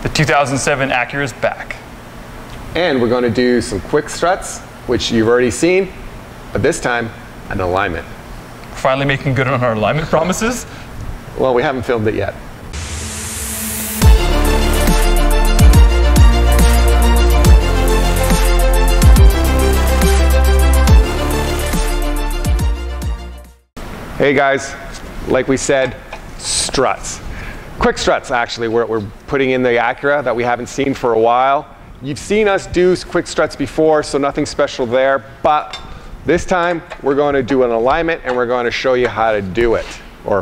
The 2007 Acura is back. And we're going to do some quick struts, which you've already seen, but this time, an alignment. Finally making good on our alignment promises. Well, we haven't filmed it yet. Hey guys, like we said, struts. Quick struts, actually, we're putting in the Acura that we haven't seen for a while. You've seen us do quick struts before, so nothing special there, but this time we're going to do an alignment and we're going to show you how to do it, or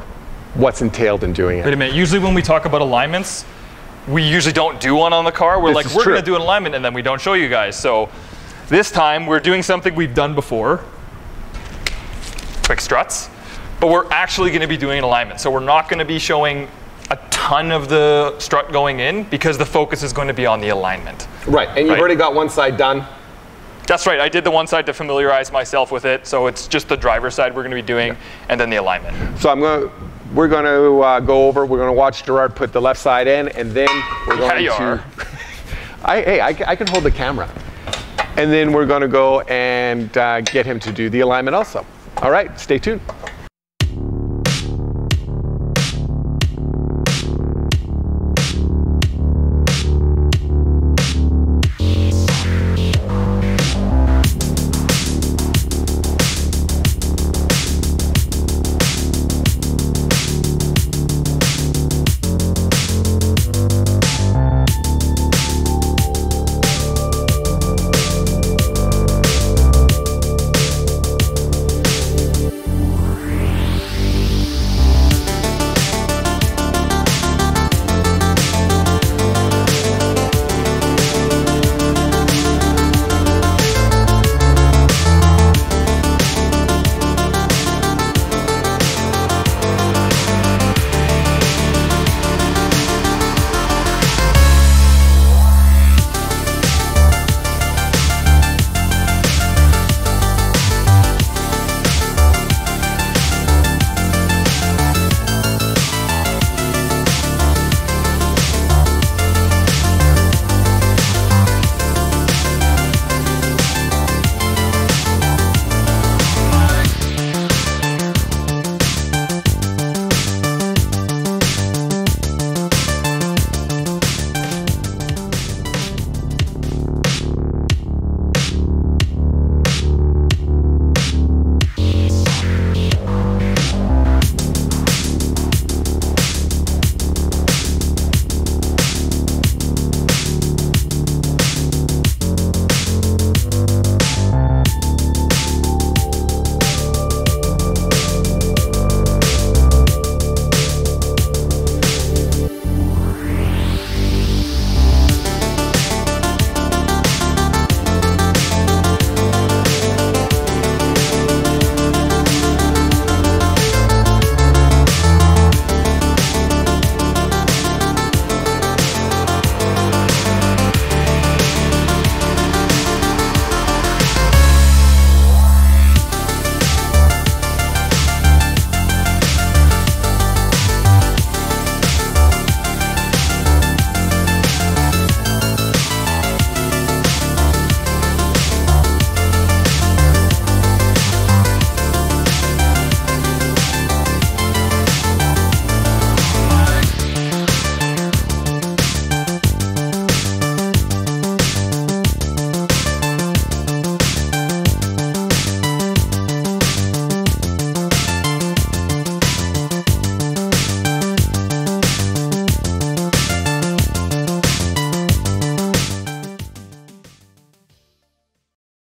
what's entailed in doing it. Wait a minute, usually when we talk about alignments, we usually don't do one on the car. We're like, we're going to do an alignment and then we don't show you guys. So this time we're doing something we've done before, quick struts, but we're actually going to be doing an alignment. So we're not going to be showing a ton of the strut going in because the focus is going to be on the alignment. Right, and you've already got one side done. That's right, I did the one side to familiarize myself with it, so it's just the driver's side we're going to be doing, and then the alignment. So we're going to go over, we're going to watch Gerard put the left side in, and then we're going to... I can hold the camera. And then we're going to go and get him to do the alignment also. All right, stay tuned.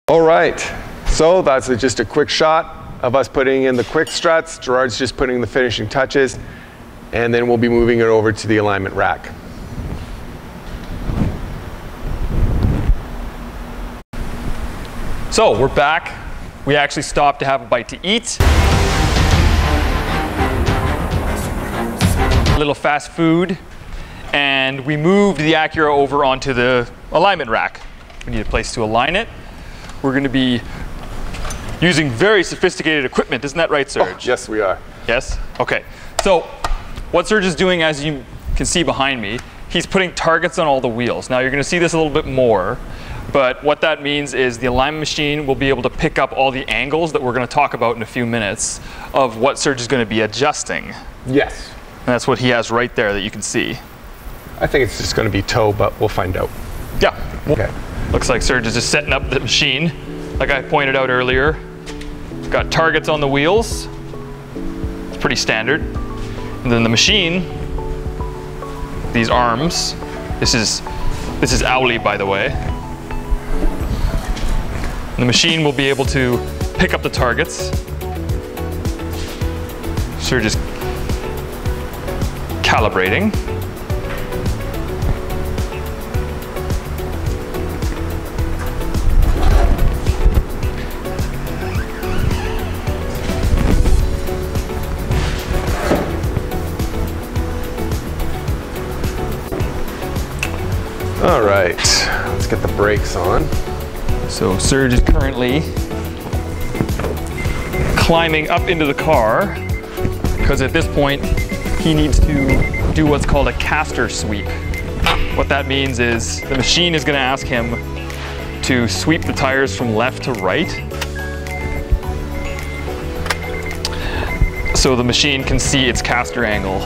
All right, so that's just a quick shot of us putting in the quick struts. Gerard's just putting the finishing touches, and then we'll be moving it over to the alignment rack. So we're back. We actually stopped to have a bite to eat. A little fast food, and we moved the Acura over onto the alignment rack. We need a place to align it. We're going to be using very sophisticated equipment. Isn't that right, Serge? Oh, yes, we are. Yes? Okay. So what Serge is doing, as you can see behind me, he's putting targets on all the wheels. Now you're going to see this a little bit more, but what that means is the alignment machine will be able to pick up all the angles that we're going to talk about in a few minutes of what Serge is going to be adjusting. Yes. And that's what he has right there that you can see. I think it's just going to be toe, but we'll find out. Yeah. Okay. Looks like Serge is just setting up the machine. Like I pointed out earlier, got targets on the wheels. It's pretty standard. And then the machine, these arms, this is Owly, by the way. The machine will be able to pick up the targets. Serge is calibrating. All right, let's get the brakes on. So Serge is currently climbing up into the car because at this point he needs to do what's called a caster sweep. What that means is the machine is going to ask him to sweep the tires from left to right so the machine can see its caster angle.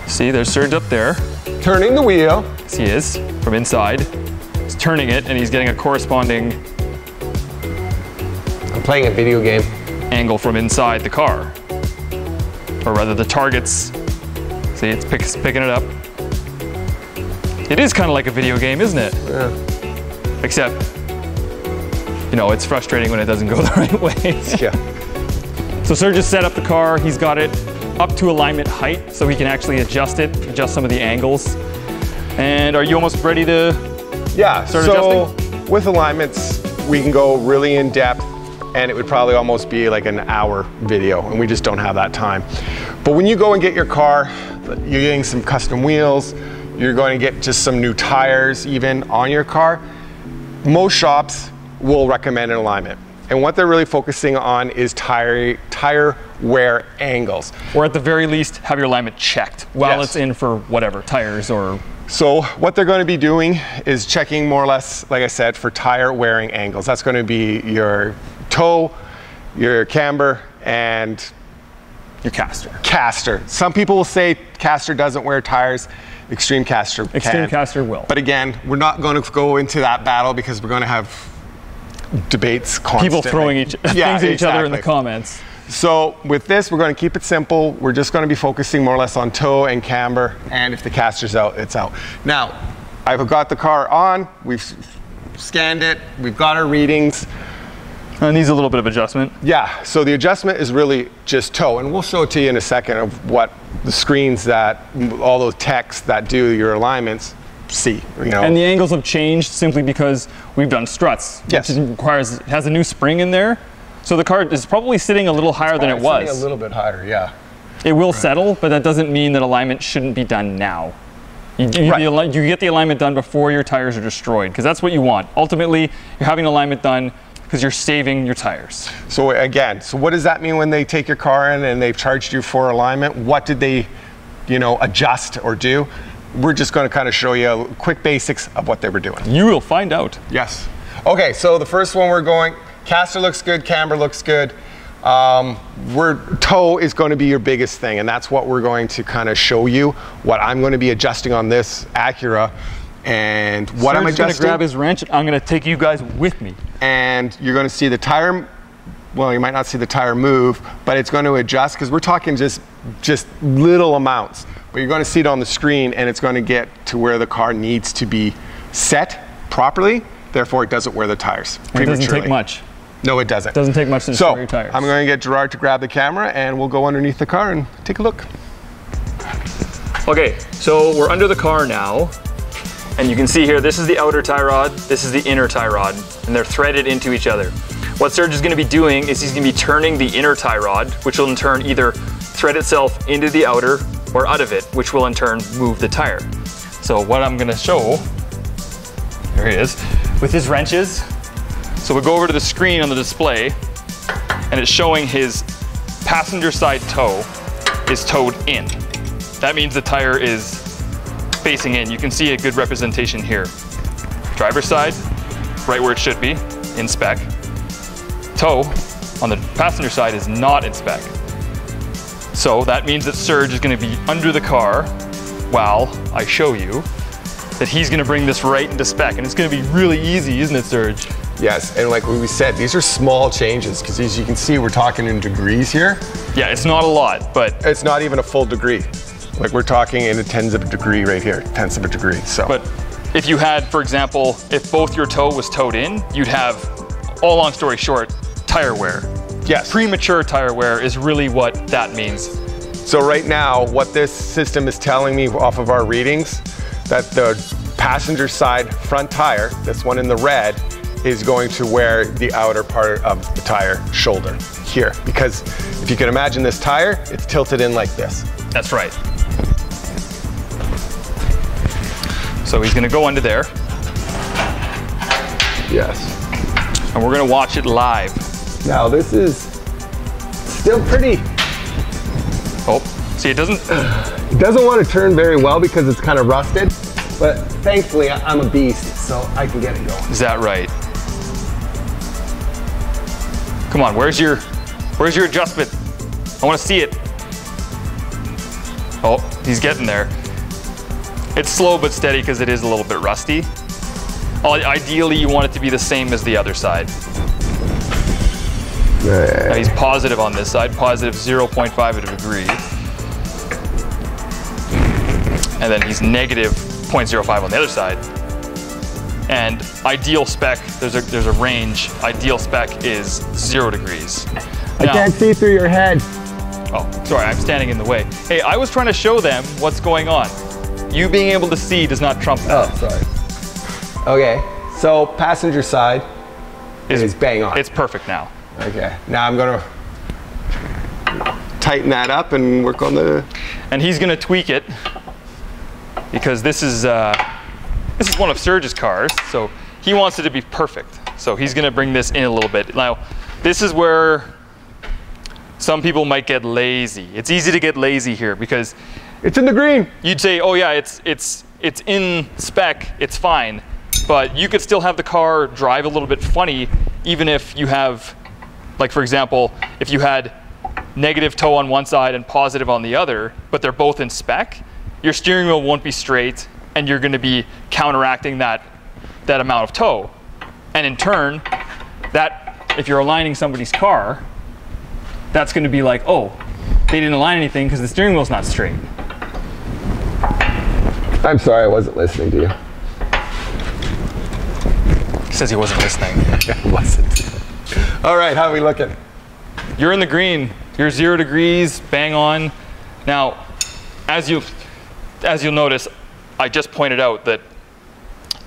See, there's Serge up there. Turning the wheel. Yes, he is, from inside. He's turning it and he's getting a corresponding I'm playing a video game. angle from inside the car. Or rather the targets. See, it's picking it up. It is kind of like a video game, isn't it? Yeah. Except, you know, it's frustrating when it doesn't go the right way. Yeah. So Serge just set up the car. He's got it up to alignment height so he can actually adjust some of the angles. And are you almost ready to start adjusting? With alignments, we can go really in depth and it would probably almost be like an hour video and we just don't have that time. But when you go and get your car, you're getting some custom wheels, you're going to get just some new tires even on your car. Most shops will recommend an alignment. And what they're really focusing on is tire wear angles. Or at the very least, have your alignment checked while Yes. it's in for whatever, tires or... So what they're going to be doing is checking more or less, like I said, for tire wearing angles. That's going to be your toe, your camber, and your caster. Caster. Some people will say caster doesn't wear tires. Extreme caster can. Extreme caster will. But again, we're not going to go into that battle because we're going to have debates constantly. People throwing things at each other in the comments. So with this, we're going to keep it simple. We're just going to be focusing more or less on toe and camber, and if the caster's out, it's out. Now, I've got the car on, we've scanned it, we've got our readings. It needs a little bit of adjustment. Yeah, so the adjustment is really just toe, and we'll show it to you in a second of what the screens that, all those techs that do your alignments see, you know. And the angles have changed simply because we've done struts, yes. which it has a new spring in there. So the car is probably sitting a little higher than it was. Sitting a little bit higher, yeah. It will settle, but that doesn't mean that alignment shouldn't be done now. You get the alignment done before your tires are destroyed, because that's what you want. Ultimately, you're having alignment done because you're saving your tires. So again, so what does that mean when they take your car in and they've charged you for alignment? What did they, adjust or do? We're just going to kind of show you quick basics of what they were doing. You will find out. Yes. Okay, so the first one we're going, caster looks good, camber looks good. Toe is going to be your biggest thing, and that's what we're going to kind of show you, what I'm going to be adjusting on this Acura, and what I'm adjusting. Serge's going to grab his wrench, and I'm going to take you guys with me. And you're going to see the tire, well, you might not see the tire move, but it's going to adjust, because we're talking just little amounts. But you're going to see it on the screen, and it's going to get to where the car needs to be set properly, therefore it doesn't wear the tires prematurely. It doesn't take much. No, it doesn't. It doesn't take much to destroy your tires. I'm going to get Gerard to grab the camera and we'll go underneath the car and take a look. Okay, so we're under the car now, and you can see here, this is the outer tie rod, this is the inner tie rod, and they're threaded into each other. What Serge is going to be doing is he's going to be turning the inner tie rod, which will in turn either thread itself into the outer or out of it, which will in turn move the tire. So what I'm going to show, there he is, with his wrenches. So we go over to the screen on the display, and it's showing his passenger side toe is towed in. That means the tire is facing in, you can see a good representation here. Driver's side, right where it should be, in spec. Toe on the passenger side is not in spec. So that means that Serge is going to be under the car while I show you that he's going to bring this right into spec, and it's going to be really easy, isn't it, Serge? Yes, and like we said, these are small changes because as you can see, we're talking in degrees here. Yeah, it's not a lot, but it's not even a full degree. Like we're talking in a tenths of a degree right here, tenths of a degree. So, but if you had, for example, if both your toe was towed in, you'd have, all long story short, tire wear. Yes. Premature tire wear is really what that means. So right now, what this system is telling me off of our readings, that the passenger side front tire, this one in the red, is going to wear the outer part of the tire shoulder here. Because if you can imagine this tire, it's tilted in like this. That's right. So he's gonna go under there. Yes. And we're gonna watch it live. Now this is still pretty. Oh, see it doesn't want to turn very well because it's kind of rusted, but thankfully I'm a beast, so I can get it going. Is that right? Come on, where's your adjustment? I want to see it. Oh, he's getting there. It's slow but steady because it is a little bit rusty. Ideally, you want it to be the same as the other side. Now he's positive on this side, positive 0.5 of a degree. And then he's negative 0.05 on the other side. And ideal spec, there's a range. Ideal spec is 0 degrees. I can't see through your head. Oh, sorry, I'm standing in the way. Hey, I was trying to show them what's going on. You being able to see does not trump that. Oh, sorry. Okay, so passenger side is bang on. It's perfect now. Okay, now I'm gonna tighten that up and work on the... And he's gonna tweak it because this is one of Serge's cars, so he wants it to be perfect. So he's gonna bring this in a little bit. Now, this is where some people might get lazy. It's easy to get lazy here because it's in the green. You'd say, oh yeah, it's in spec, it's fine. But you could still have the car drive a little bit funny even if you have, like for example, if you had negative toe on one side and positive on the other, but they're both in spec, your steering wheel won't be straight and you're gonna be counteracting that amount of toe. And in turn, if you're aligning somebody's car, that's gonna be like, oh, they didn't align anything because the steering wheel's not straight. I'm sorry, I wasn't listening to you. He says he wasn't listening. I wasn't. All right, how are we looking? You're in the green. You're 0 degrees, bang on. Now, as you'll notice, I just pointed out that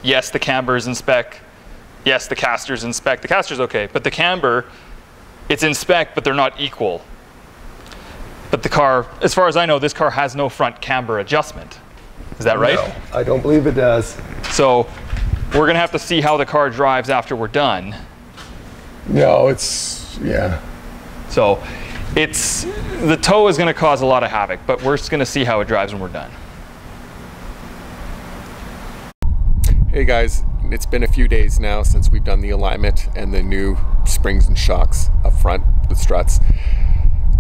yes, the camber is in spec. Yes, the caster's in spec. The caster's okay, but the camber, it's in spec, but they're not equal. But the car, as far as I know, this car has no front camber adjustment. Is that right? No, I don't believe it does. So we're gonna have to see how the car drives after we're done. No, it's, yeah. So the toe is gonna cause a lot of havoc, but we're just gonna see how it drives when we're done. Hey guys, it's been a few days now since we've done the alignment and the new springs and shocks up front, the struts.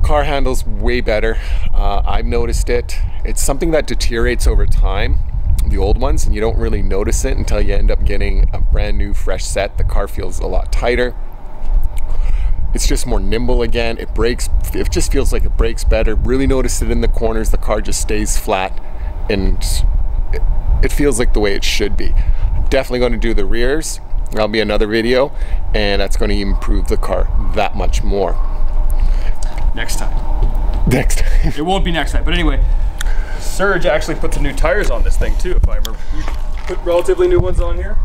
Car handles way better. I've noticed it. It's something that deteriorates over time, the old ones, and you don't really notice it until you end up getting a brand new fresh set. The car feels a lot tighter. It's just more nimble again. It brakes, it just feels like it brakes better. Really notice it in the corners. The car just stays flat and it feels like the way it should be. I'm definitely going to do the rears. That'll be another video, and that's going to improve the car that much more. Next time. Next time. It won't be next time, but anyway, Serge actually put the new tires on this thing too, if I remember. You put relatively new ones on here?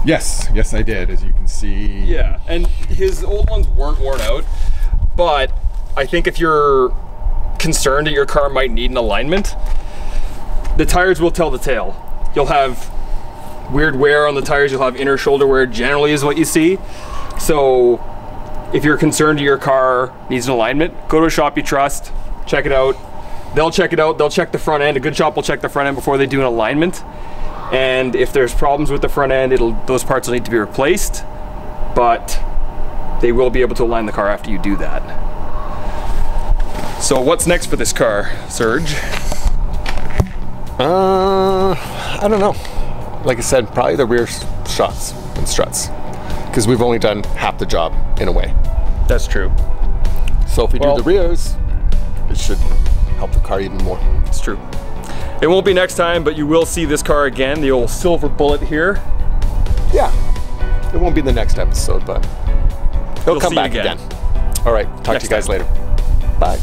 Yes, yes I did, as you can see. Yeah, and his old ones weren't worn out, but I think if you're concerned that your car might need an alignment, the tires will tell the tale. You'll have weird wear on the tires, you'll have inner shoulder wear generally is what you see. So if you're concerned your car needs an alignment, go to a shop you trust, check it out, they'll check it out. They'll check the front end. A good shop will check the front end before they do an alignment. And if there's problems with the front end, those parts will need to be replaced. But they will be able to align the car after you do that. So what's next for this car, Serge? I don't know. Like I said, probably the rear shocks and struts, because we've only done half the job in a way. That's true. So if we do the rears, it should help the car even more. It's true. It won't be next time, but you will see this car again, the old silver bullet here. Yeah, it won't be the next episode, but it'll come back again. All right, talk to you guys later. Bye.